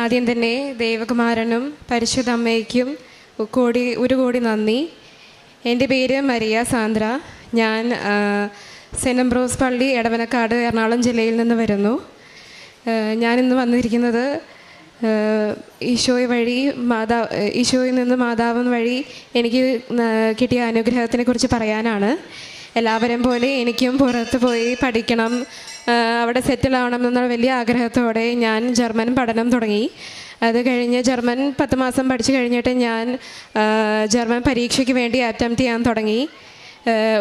ആദ്യം തന്നെ ദേവകുമാരനും പരിശുദ്ധ അമ്മയ്ക്കും ഒരു കോടി നന്ദി. എൻ്റെ പേര് മരിയ സാന്ദ്ര. ഞാൻ സെൻറ് അംബ്രോസ് പള്ളി എടവനക്കാട് എറണാകുളം ജില്ലയിൽ നിന്ന് വരുന്നു. ഞാനിന്ന് വന്നിരിക്കുന്നത് ഈശോയിൽ നിന്ന് മാതാവ് വഴി എനിക്ക് കിട്ടിയ അനുഗ്രഹത്തിനെ കുറിച്ച് പറയാനാണ്. എല്ലാവരും പോലെ എനിക്കും പുറത്ത് പോയി പഠിക്കണം, അവിടെ സെറ്റിൽ ആവണം എന്നുള്ള വലിയ ആഗ്രഹത്തോടെ ഞാൻ ജർമ്മൻ പഠനം തുടങ്ങി. അത് കഴിഞ്ഞ് ജർമ്മൻ 10 മാസം പഠിച്ചു കഴിഞ്ഞിട്ട് ഞാൻ ജർമ്മൻ പരീക്ഷയ്ക്ക് വേണ്ടി അറ്റംപ്റ്റ് ചെയ്യാൻ തുടങ്ങി.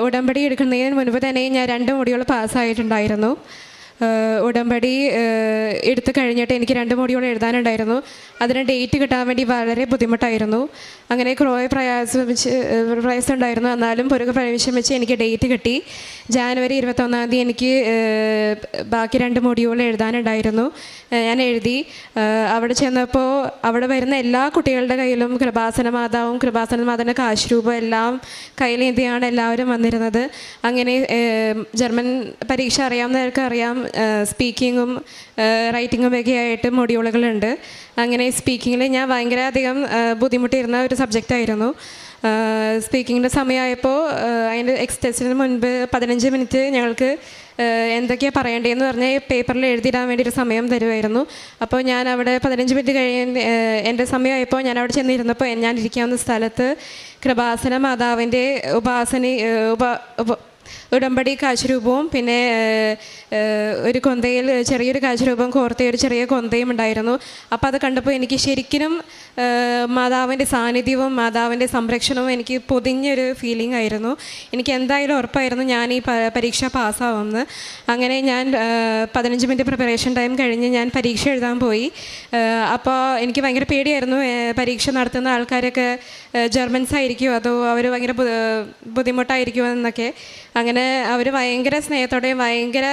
ഉടമ്പടി എടുക്കുന്നതിന് മുൻപ് തന്നെ ഞാൻ 2 മൊഡ്യൂൾ പാസ്സായിട്ടുണ്ടായിരുന്നു. ഉടമ്പടി എടുത്തു കഴിഞ്ഞിട്ട് എനിക്ക് 2 മൊഡ്യൂൾ എഴുതാനുണ്ടായിരുന്നു. അതിന് ഡേറ്റ് കിട്ടാൻ വേണ്ടി വളരെ ബുദ്ധിമുട്ടായിരുന്നു. അങ്ങനെ കുറേ പ്രയാസം ഉണ്ടായിരുന്നു. എന്നാലും പുറകെ പ്രവേശം വെച്ച് എനിക്ക് ഡേറ്റ് കിട്ടി. ജാനുവരി 21-ാം തീയതി എനിക്ക് ബാക്കി 2 മൊഡ്യൂൾ എഴുതാനുണ്ടായിരുന്നു. ഞാൻ എഴുതി. അവിടെ ചെന്നപ്പോൾ അവിടെ വരുന്ന എല്ലാ കുട്ടികളുടെ കയ്യിലും കൃപാസന മാതാവും കൃപാസന മാതാവിൻ്റെ കാശുരൂപം എല്ലാം കയ്യിലേന്തിയാണ് എല്ലാവരും വന്നിരുന്നത്. അങ്ങനെ ജർമ്മൻ പരീക്ഷ അറിയാവുന്നവർക്ക് അറിയാം, സ്പീക്കിങ്ങും റൈറ്റിങ്ങും ഒക്കെ ആയിട്ട് മൊഡ്യൂളുകളുണ്ട്. അങ്ങനെ സ്പീക്കിങ്ങിൽ ഞാൻ ഭയങ്കര അധികം ബുദ്ധിമുട്ടിയിരുന്ന ഒരു സബ്ജക്റ്റായിരുന്നു. സ്പീക്കിങ്ങിൻ്റെ സമയമായപ്പോൾ അതിൻ്റെ ടെസ്റ്റിന് മുൻപ് 15 മിനിറ്റ് ഞങ്ങൾക്ക് എന്തൊക്കെയാണ് പറയേണ്ടതെന്ന് പറഞ്ഞ് പേപ്പറിൽ എഴുതിയിടാൻ വേണ്ടി ഒരു സമയം തരുമായിരുന്നു. അപ്പോൾ ഞാൻ അവിടെ 15 മിനിറ്റ് എൻ്റെ സമയമായപ്പോൾ ഞാൻ അവിടെ ചെന്നിരുന്നപ്പോൾ ഞാൻ ഇരിക്കാവുന്ന സ്ഥലത്ത് കൃപാസന മാതാവിൻ്റെ ഉടമ്പടി കാശുരൂപവും പിന്നെ ഒരു കൊന്തയിൽ ചെറിയൊരു കാശുരൂപം കോർത്ത ഒരു ചെറിയ കൊന്തയും ഉണ്ടായിരുന്നു. അപ്പോൾ അത് കണ്ടപ്പോൾ എനിക്ക് ശരിക്കും മാതാവിൻ്റെ സാന്നിധ്യവും മാതാവിൻ്റെ സംരക്ഷണവും എനിക്ക് പൊതിഞ്ഞൊരു ഫീലിംഗ് ആയിരുന്നു. എനിക്ക് എന്തായാലും ഉറപ്പായിരുന്നു ഞാൻ ഈ പരീക്ഷ പാസ്സാവുമെന്ന്. അങ്ങനെ ഞാൻ 15 മിനിറ്റ് പ്രിപ്പറേഷൻ ടൈം കഴിഞ്ഞ് ഞാൻ പരീക്ഷ എഴുതാൻ പോയി. അപ്പോൾ എനിക്ക് ഭയങ്കര പേടിയായിരുന്നു. പരീക്ഷ നടത്തുന്ന ആൾക്കാരൊക്കെ ജർമ്മൻസ് ആയിരിക്കുമോ അതോ അവർ ഭയങ്കര ബുദ്ധിമുട്ടായിരിക്കുമോ എന്നൊക്കെ. അങ്ങനെ അവർ ഭയങ്കര സ്നേഹത്തോടെയും ഭയങ്കര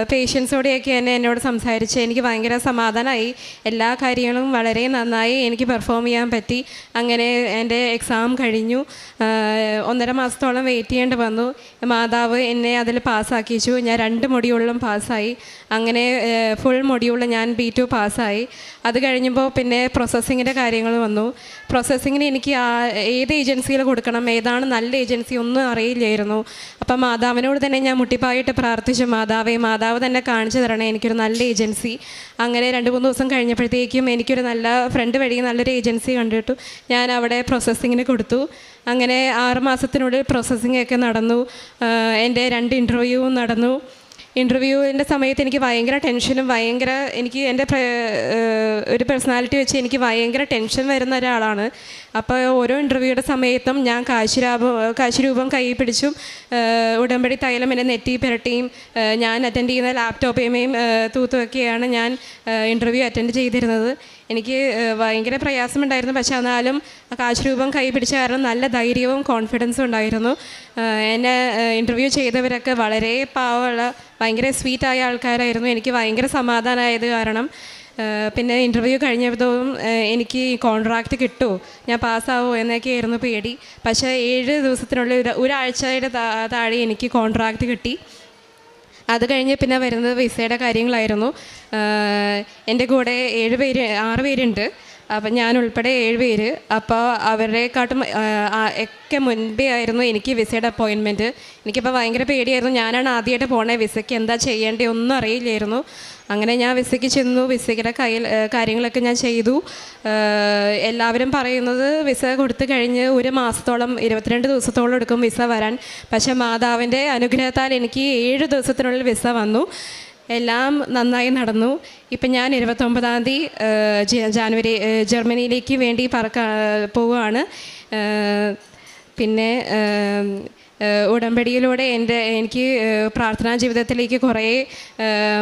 പേഷ്യൻസോടെയൊക്കെ എന്നോട് സംസാരിച്ച് എനിക്ക് ഭയങ്കര സമാധാനമായി. എല്ലാ കാര്യങ്ങളും വളരെ നന്നായി എനിക്ക് പെർഫോം ചെയ്യാൻ പറ്റി. അങ്ങനെ എൻ്റെ എക്സാം കഴിഞ്ഞു. 1.5 മാസത്തോളം വെയിറ്റ് ചെയ്യേണ്ടി വന്നു. മാതാവ് എന്നെ അതിൽ പാസ്സാക്കിച്ചു. ഞാൻ 2 മൊഡ്യൂളിലും പാസ്സായി. അങ്ങനെ ഫുൾ മൊഡ്യൂളിൽ ഞാൻ B2 പാസ്സായി. അത് കഴിഞ്ഞപ്പോൾ പിന്നെ പ്രോസസ്സിങ്ങിൻ്റെ കാര്യങ്ങൾ വന്നു. പ്രോസസ്സിങ്ങിന് എനിക്ക് ഏത് ഏജൻസിയിൽ കൊടുക്കണം, ഏതാണ് നല്ല ഏജൻസി ഒന്നും അറിയില്ലായിരുന്നു. അപ്പം മാതാവിനോട് തന്നെ ഞാൻ മുട്ടിപ്പായിട്ട് പ്രാർത്ഥിച്ചു, മാതാവ് തന്നെ കാണിച്ചു തരണേ എനിക്കൊരു നല്ല ഏജൻസി. അങ്ങനെ 2-3 ദിവസം കഴിഞ്ഞപ്പോഴത്തേക്കും എനിക്കൊരു നല്ല ഫ്രണ്ട് വഴി നല്ലൊരു ഏജൻസി കണ്ടിട്ടു. ഞാൻ അവിടെ പ്രോസസ്സിങ്ങിന് കൊടുത്തു. അങ്ങനെ 6 മാസത്തിനുള്ളിൽ പ്രോസസ്സിംഗ് ഒക്കെ നടന്നു. എൻ്റെ 2 ഇൻ്റർവ്യൂവും നടന്നു. ഇൻ്റർവ്യൂവിൻ്റെ സമയത്ത് എനിക്ക് ഭയങ്കര ടെൻഷനും എനിക്ക് എൻ്റെ ഒരു പേഴ്സണാലിറ്റി വെച്ച് എനിക്ക് ഭയങ്കര ടെൻഷൻ വരുന്ന ഒരാളാണ്. അപ്പോൾ ഓരോ ഇൻ്റർവ്യൂയുടെ സമയത്തും ഞാൻ കാശുരൂപം കൈ പിടിച്ചും ഉടമ്പടി തൈലം എന്നെ നെറ്റി പുരട്ടിയും ഞാൻ അറ്റൻഡ് ചെയ്യുന്ന ലാപ്ടോപ്പേമയും തൂത്തുമൊക്കെയാണ് ഞാൻ ഇൻ്റർവ്യൂ അറ്റൻഡ് ചെയ്തിരുന്നത്. എനിക്ക് ഭയങ്കര പ്രയാസമുണ്ടായിരുന്നു. പക്ഷേ എന്നാലും കാശുരൂപം കൈ പിടിച്ച കാരണം നല്ല ധൈര്യവും കോൺഫിഡൻസും ഉണ്ടായിരുന്നു. എന്നെ ഇൻ്റർവ്യൂ ചെയ്തവരൊക്കെ വളരെ പാവമുള്ള ഭയങ്കര സ്വീറ്റായ ആൾക്കാരായിരുന്നു. എനിക്ക് ഭയങ്കര സമാധാനമായത് കാരണം. പിന്നെ ഇൻ്റർവ്യൂ കഴിഞ്ഞപ്പോഴും എനിക്ക് കോൺട്രാക്റ്റ് കിട്ടുമോ, ഞാൻ പാസ്സാവുമോ എന്നൊക്കെയായിരുന്നു പേടി. പക്ഷേ 7 ദിവസത്തിനുള്ളിൽ ഒരാഴ്ചയുടെ താഴെ എനിക്ക് കോൺട്രാക്റ്റ് കിട്ടി. അത് കഴിഞ്ഞ് പിന്നെ വരുന്നത് വിസയുടെ കാര്യങ്ങളായിരുന്നു. എൻ്റെ കൂടെ 6 പേരുണ്ട്. അപ്പം ഞാൻ ഉൾപ്പെടെ 7 പേര്. അപ്പോൾ അവരെക്കാട്ടും ഒക്കെ മുൻപേ ആയിരുന്നു എനിക്ക് വിസയുടെ അപ്പോയിൻമെൻറ്റ്. എനിക്കിപ്പോൾ ഭയങ്കര പേടിയായിരുന്നു. ഞാനാണ് ആദ്യമായിട്ട് പോണേ. വിസയ്ക്ക് എന്താ ചെയ്യേണ്ടത് ഒന്നും അറിയില്ലായിരുന്നു. അങ്ങനെ ഞാൻ വിസയ്ക്ക് ചെന്നു. വിസയുടെ കാര്യങ്ങളൊക്കെ ഞാൻ ചെയ്തു. എല്ലാവരും പറയുന്നത് വിസ കൊടുത്തു കഴിഞ്ഞ് 1 മാസത്തോളം 22 ദിവസത്തോളം എടുക്കും വിസ വരാൻ. പക്ഷേ മാതാവിൻ്റെ അനുഗ്രഹത്താൽ എനിക്ക് 7 ദിവസത്തിനുള്ളിൽ വിസ വന്നു. എല്ലാം നന്നായി നടന്നു. ഇപ്പം ഞാൻ 29-ാം തീയതി ജാനുവരി ജർമ്മനിയിലേക്ക് വേണ്ടി പോവുകയാണ്. പിന്നെ ഉടമ്പടിയിലൂടെ എനിക്ക് പ്രാർത്ഥനാ ജീവിതത്തിലേക്ക് കുറേ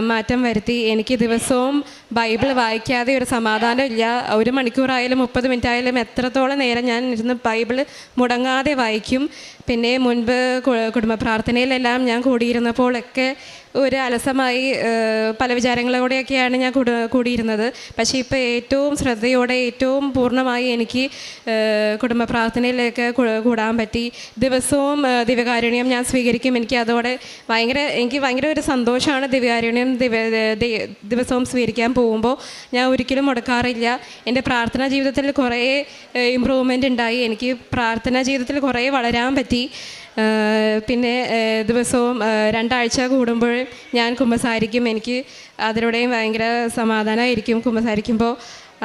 മാറ്റം വരുത്തി. എനിക്ക് ദിവസവും ബൈബിൾ വായിക്കാതെ ഒരു സമാധാനമില്ല. 1 മണിക്കൂറായാലും 30 മിനിറ്റ് ആയാലും എത്രത്തോളം നേരം ഞാൻ ഇരുന്ന് ബൈബിൾ മുടങ്ങാതെ വായിക്കും. പിന്നെ മുൻപ് കുടുംബ പ്രാർത്ഥനയിലെല്ലാം ഞാൻ കൂടിയിരുന്നപ്പോഴൊക്കെ ഒരു അലസമായി പല വിചാരങ്ങളോടെയൊക്കെയാണ് ഞാൻ കൂടിയിരുന്നത്. പക്ഷേ ഇപ്പോൾ ഏറ്റവും ശ്രദ്ധയോടെ ഏറ്റവും പൂർണ്ണമായി എനിക്ക് കുടുംബ പ്രാർത്ഥനയിലേക്ക് കൂടാൻ പറ്റി. ദിവസവും ദിവ്യകാരുണ്യം ഞാൻ സ്വീകരിക്കും. എനിക്ക് ഭയങ്കര ഒരു സന്തോഷമാണ് ദിവ്യകാരുണ്യം ദിവസവും സ്വീകരിക്കാൻ പോകുമ്പോൾ. ഞാൻ ഒരിക്കലും മുടക്കാറില്ല. എൻ്റെ പ്രാർത്ഥനാ ജീവിതത്തിൽ കുറേ ഇമ്പ്രൂവ്മെൻ്റ് ഉണ്ടായി. എനിക്ക് പ്രാർത്ഥനാ ജീവിതത്തിൽ കുറേ വളരാൻ പറ്റി. പിന്നെ ദിവസവും 2 ആഴ്ച കൂടുമ്പോൾ ഞാൻ കുമ്പസാരിക്കും. എനിക്ക് അതിലൂടെയും ഭയങ്കര സമാധാനമായിരിക്കും കുമ്പസാരിക്കുമ്പോൾ.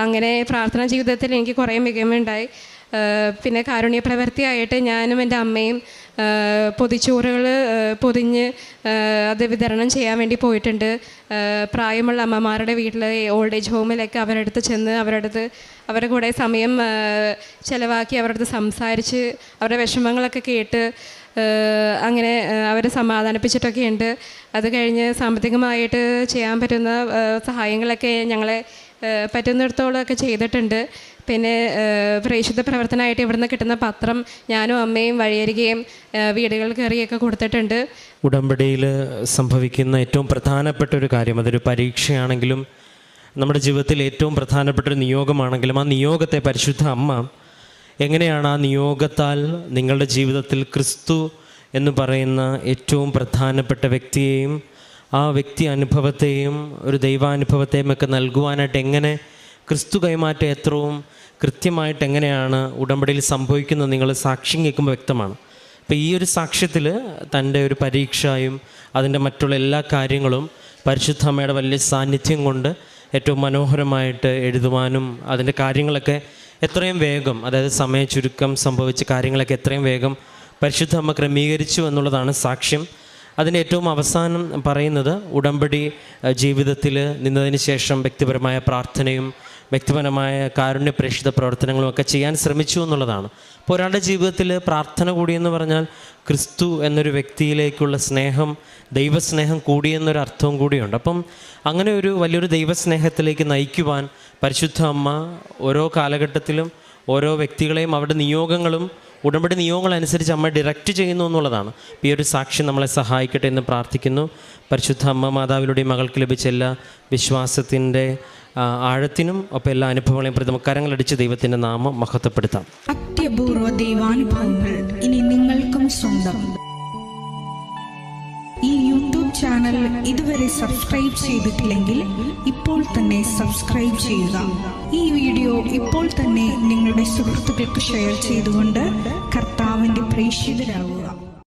അങ്ങനെ പ്രാർത്ഥനാ ജീവിതത്തിൽ എനിക്ക് കുറേ മികവുണ്ടായി. പിന്നെ കാരുണ്യ പ്രവൃത്തിയായിട്ട് ഞാനും എൻ്റെ അമ്മയും പൊതിച്ചോറുകൾ പൊതിഞ്ഞ് അത് വിതരണം ചെയ്യാൻ വേണ്ടി പോയിട്ടുണ്ട്. പ്രായമുള്ള അമ്മമാരുടെ വീട്ടിൽ, ഓൾഡ് ഏജ് ഹോമിലൊക്കെ അവരുടെ അടുത്ത് ചെന്ന് അവരുടെ കൂടെ സമയം ചിലവാക്കി അവരുടെ അടുത്ത് സംസാരിച്ച് അവരുടെ വിഷമങ്ങളൊക്കെ കേട്ട് അങ്ങനെ അവരെ സമാധാനിപ്പിച്ചിട്ടൊക്കെ ഉണ്ട്. അത് കഴിഞ്ഞ് സാമ്പത്തികമായിട്ട് ചെയ്യാൻ പറ്റുന്ന സഹായങ്ങളൊക്കെ ഞങ്ങളെ പറ്റുന്നിടത്തോളമൊക്കെ ചെയ്തിട്ടുണ്ട്. പിന്നെ പ്രേക്ഷിത പ്രവർത്തനമായിട്ട് ഇവിടുന്ന് കിട്ടുന്ന പത്രം ഞാനും അമ്മയും വഴിയരികയും വീടുകൾ കയറിയൊക്കെ കൊടുത്തിട്ടുണ്ട്. ഉടമ്പടിയിൽ സംഭവിക്കുന്ന ഏറ്റവും പ്രധാനപ്പെട്ട ഒരു കാര്യം, അതൊരു പരീക്ഷയാണെങ്കിലും നമ്മുടെ ജീവിതത്തിൽ ഏറ്റവും പ്രധാനപ്പെട്ട ഒരു നിയോഗമാണെങ്കിലും, ആ നിയോഗത്തെ പരിശുദ്ധ അമ്മ എങ്ങനെയാണ് ആ നിയോഗത്താൽ നിങ്ങളുടെ ജീവിതത്തിൽ ക്രിസ്തു എന്ന് പറയുന്ന ഏറ്റവും പ്രധാനപ്പെട്ട വ്യക്തിയെയും ആ വ്യക്തി അനുഭവത്തെയും ഒരു ദൈവാനുഭവത്തെയും ഒക്കെ നൽകുവാനായിട്ട് എങ്ങനെ ക്രിസ്തു കൈമാറ്റം എത്രയും കൃത്യമായിട്ട് എങ്ങനെയാണ് ഉടമ്പടിയിൽ സംഭവിക്കുന്നത് നിങ്ങൾ സാക്ഷ്യം കേൾക്കുമ്പോൾ വ്യക്തമാണ്. അപ്പോൾ ഈ ഒരു സാക്ഷ്യത്തിൽ തൻ്റെ ഒരു പരീക്ഷയും അതിൻ്റെ മറ്റുള്ള എല്ലാ കാര്യങ്ങളും പരിശുദ്ധ അമ്മയുടെ വലിയ സാന്നിധ്യം കൊണ്ട് ഏറ്റവും മനോഹരമായിട്ട് എഴുതുവാനും അതിൻ്റെ കാര്യങ്ങളൊക്കെ എത്രയും വേഗം, അതായത് സമയ ചുരുക്കം സംഭവിച്ച കാര്യങ്ങളൊക്കെ എത്രയും വേഗം പരിശുദ്ധ അമ്മ ക്രമീകരിച്ചു എന്നുള്ളതാണ് സാക്ഷ്യം. അതിൻ്റെ ഏറ്റവും അവസാനം പറയുന്നത് ഉടമ്പടി ജീവിതത്തിൽ നിന്നതിന് ശേഷം വ്യക്തിപരമായ പ്രാർത്ഥനയും വ്യക്തിപരമായ കാരുണ്യ പ്രേക്ഷിത പ്രവർത്തനങ്ങളും ഒക്കെ ചെയ്യാൻ ശ്രമിച്ചു എന്നുള്ളതാണ്. അപ്പോൾ ഒരാളുടെ ജീവിതത്തിൽ പ്രാർത്ഥന കൂടിയെന്ന് പറഞ്ഞാൽ ക്രിസ്തു എന്നൊരു വ്യക്തിയിലേക്കുള്ള സ്നേഹം, ദൈവസ്നേഹം കൂടിയെന്നൊരു അർത്ഥവും കൂടിയുണ്ട്. അപ്പം അങ്ങനെ ഒരു വലിയൊരു ദൈവസ്നേഹത്തിലേക്ക് നയിക്കുവാൻ പരിശുദ്ധ അമ്മ ഓരോ കാലഘട്ടത്തിലും ഓരോ വ്യക്തികളെയും അവരുടെ നിയോഗങ്ങളും ഉടമ്പടി നിയോഗങ്ങളനുസരിച്ച് അമ്മ ഡയറക്റ്റ് ചെയ്യുന്നു എന്നുള്ളതാണ്. ഈ ഒരു സാക്ഷ്യം നമ്മളെ സഹായിക്കട്ടെ എന്ന് പ്രാർത്ഥിക്കുന്നു. പരിശുദ്ധ അമ്മ മാതാവിലൂടെ മകൾക്ക് ലഭിച്ച എല്ലാ വിശ്വാസത്തിൻ്റെ ആഴത്തിനും ഒപ്പം എല്ലാ അനുഭവങ്ങളെയും പ്രതി നമുക്ക് കരങ്ങളടിച്ച് ദൈവത്തിൻ്റെ നാമം മഹത്വപ്പെടുത്താം. അത്യപൂർവ ദൈവാനുഭവങ്ങൾ ഇനി നിങ്ങൾക്കും സ്വന്തം. ഈ യൂട്യൂബ് ചാനൽ ഇതുവരെ സബ്സ്ക്രൈബ് ചെയ്തിട്ടില്ലെങ്കിൽ ഇപ്പോൾ തന്നെ സബ്സ്ക്രൈബ് ചെയ്യുക. ഈ വീഡിയോ ഇപ്പോൾ തന്നെ നിങ്ങളുടെ സുഹൃത്തുക്കൾക്ക് ഷെയർ ചെയ്തുകൊണ്ട് കർത്താവിൻ്റെ പ്രേക്ഷിതരാകുക.